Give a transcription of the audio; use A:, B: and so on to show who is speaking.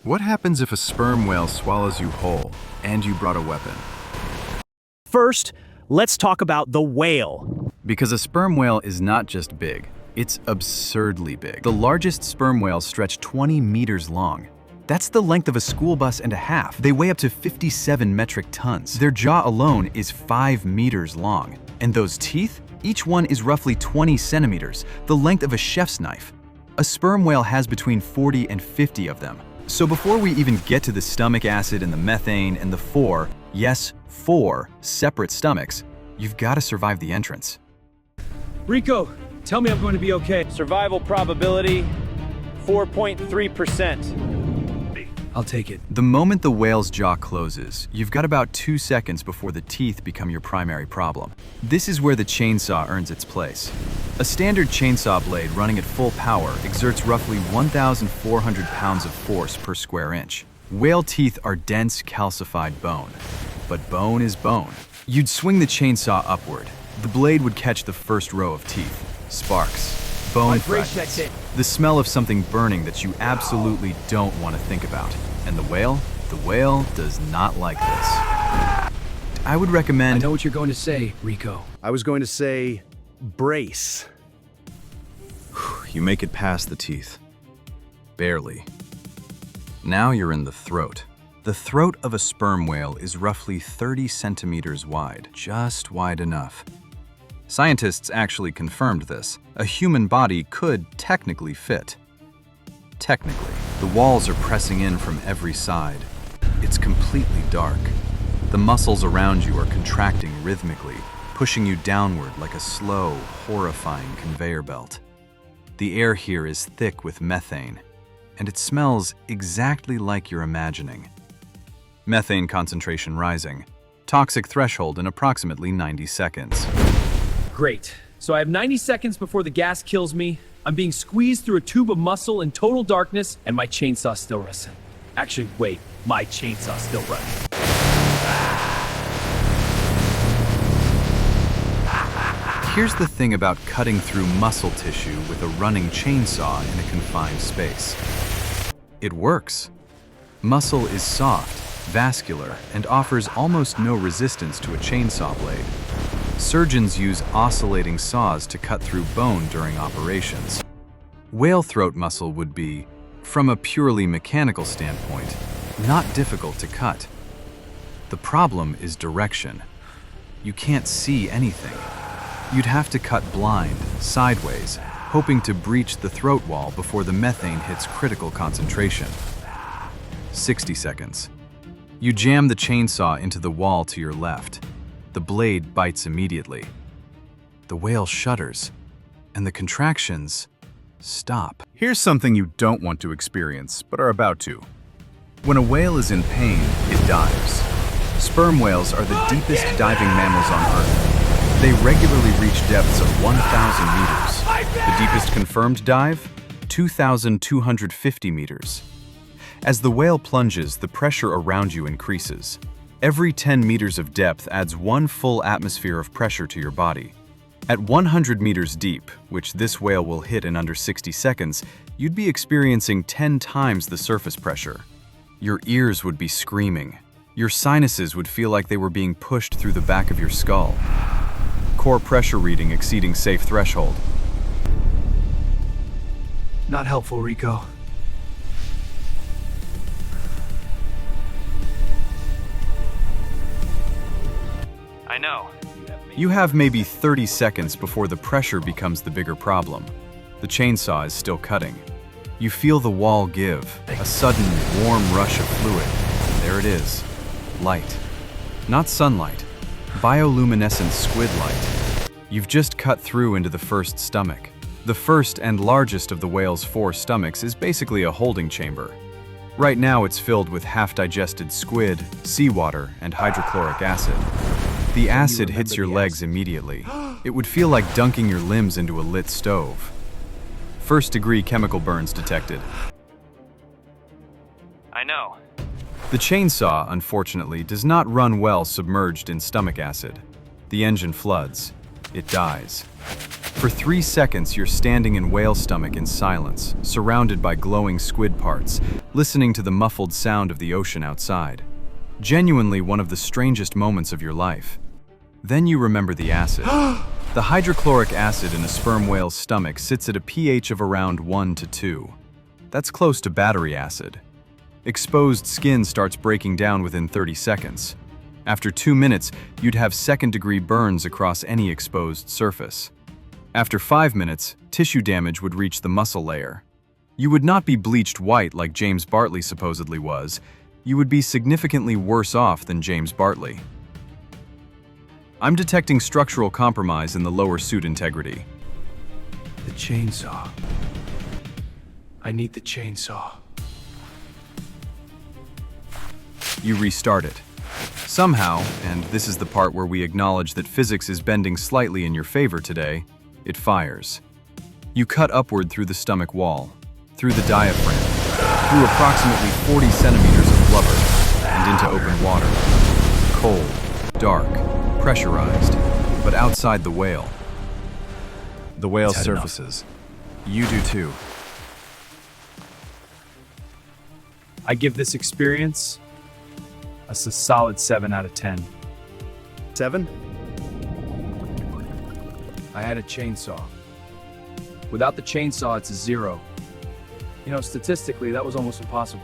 A: What happens if a sperm whale swallows you whole and you brought a weapon?
B: First, let's talk about the whale.
A: Because a sperm whale is not just big, it's absurdly big. The largest sperm whales stretch 20 meters long. That's the length of a school bus and a half. They weigh up to 57 metric tons. Their jaw alone is 5 meters long. And those teeth? Each one is roughly 20 centimeters, the length of a chef's knife. A sperm whale has between 40 and 50 of them. So before we even get to the stomach acid and the methane and the four separate stomachs, you've got to survive the entrance.
C: Rico, tell me I'm going to be okay.
D: Survival probability, 4.3%.
C: I'll take it.
A: The moment the whale's jaw closes, you've got about 2 seconds before the teeth become your primary problem. This is where the chainsaw earns its place. A standard chainsaw blade running at full power exerts roughly 1,400 pounds of force per square inch. Whale teeth are dense, calcified bone. But bone is bone. You'd swing the chainsaw upward. The blade would catch the first row of teeth. Sparks. Bone fragments. The smell of something burning that you absolutely don't want to think about. And the whale does not like this. I would recommend...
C: I know what you're going to say, Rico.
E: I was going to say, brace.
A: You make it past the teeth. Barely. Now you're in the throat. The throat of a sperm whale is roughly 30 centimeters wide, just wide enough. Scientists actually confirmed this. A human body could technically fit. Technically. The walls are pressing in from every side. It's completely dark. The muscles around you are contracting rhythmically, pushing you downward like a slow, horrifying conveyor belt. The air here is thick with methane, and it smells exactly like you're imagining. Methane concentration rising. Toxic threshold in approximately 90 seconds.
C: Great. So I have 90 seconds before the gas kills me. I'm being squeezed through a tube of muscle in total darkness, and my chainsaw's still running. Actually, wait, my chainsaw's still running.
A: Here's the thing about cutting through muscle tissue with a running chainsaw in a confined space. It works. Muscle is soft, vascular, and offers almost no resistance to a chainsaw blade. Surgeons use oscillating saws to cut through bone during operations. Whale throat muscle would be, from a purely mechanical standpoint, not difficult to cut. The problem is direction. You can't see anything. You'd have to cut blind, sideways, hoping to breach the throat wall before the methane hits critical concentration. 60 seconds. You jam the chainsaw into the wall to your left. The blade bites immediately. The whale shudders, and the contractions stop. Here's something you don't want to experience, but are about to. When a whale is in pain, it dives. Sperm whales are the deepest diving mammals on Earth. They regularly reach depths of 1,000 meters. The deepest confirmed dive? 2,250 meters. As the whale plunges, the pressure around you increases. Every 10 meters of depth adds 1 full atmosphere of pressure to your body. At 100 meters deep, which this whale will hit in under 60 seconds, you'd be experiencing 10 times the surface pressure. Your ears would be screaming. Your sinuses would feel like they were being pushed through the back of your skull. Core pressure reading exceeding safe threshold.
C: Not helpful, Rico.
D: I know.
A: You have maybe 30 seconds before the pressure becomes the bigger problem. The chainsaw is still cutting. You feel the wall give, a sudden warm rush of fluid. There it is. Light. Not sunlight. Bioluminescent squid light. You've just cut through into the first stomach. The first and largest of the whale's 4 stomachs is basically a holding chamber. Right now it's filled with half-digested squid, seawater, and hydrochloric acid. The acid hits your legs immediately. It would feel like dunking your limbs into a lit stove. First-degree chemical burns detected.
D: I know.
A: The chainsaw, unfortunately, does not run well submerged in stomach acid. The engine floods. It dies. For 3 seconds, you're standing in whale stomach in silence, surrounded by glowing squid parts, listening to the muffled sound of the ocean outside. Genuinely one of the strangest moments of your life. Then you remember the acid. The hydrochloric acid in a sperm whale's stomach sits at a pH of around 1 to 2. That's close to battery acid. Exposed skin starts breaking down within 30 seconds. After 2 minutes, you'd have second-degree burns across any exposed surface. After 5 minutes, tissue damage would reach the muscle layer. You would not be bleached white like James Bartley supposedly was. You would be significantly worse off than James Bartley. I'm detecting structural compromise in the lower suit integrity.
C: The chainsaw. I need the chainsaw.
A: You restart it. Somehow, and this is the part where we acknowledge that physics is bending slightly in your favor today, it fires. You cut upward through the stomach wall, through the diaphragm, through approximately 40 centimeters of blubber, and into open water. Cold, dark, pressurized, but outside the whale. The whale surfaces. You do too.
C: I give this experience a solid 7 out of 10.
E: 7?
C: I had a chainsaw. Without the chainsaw, it's a 0. You know, statistically, that was almost impossible.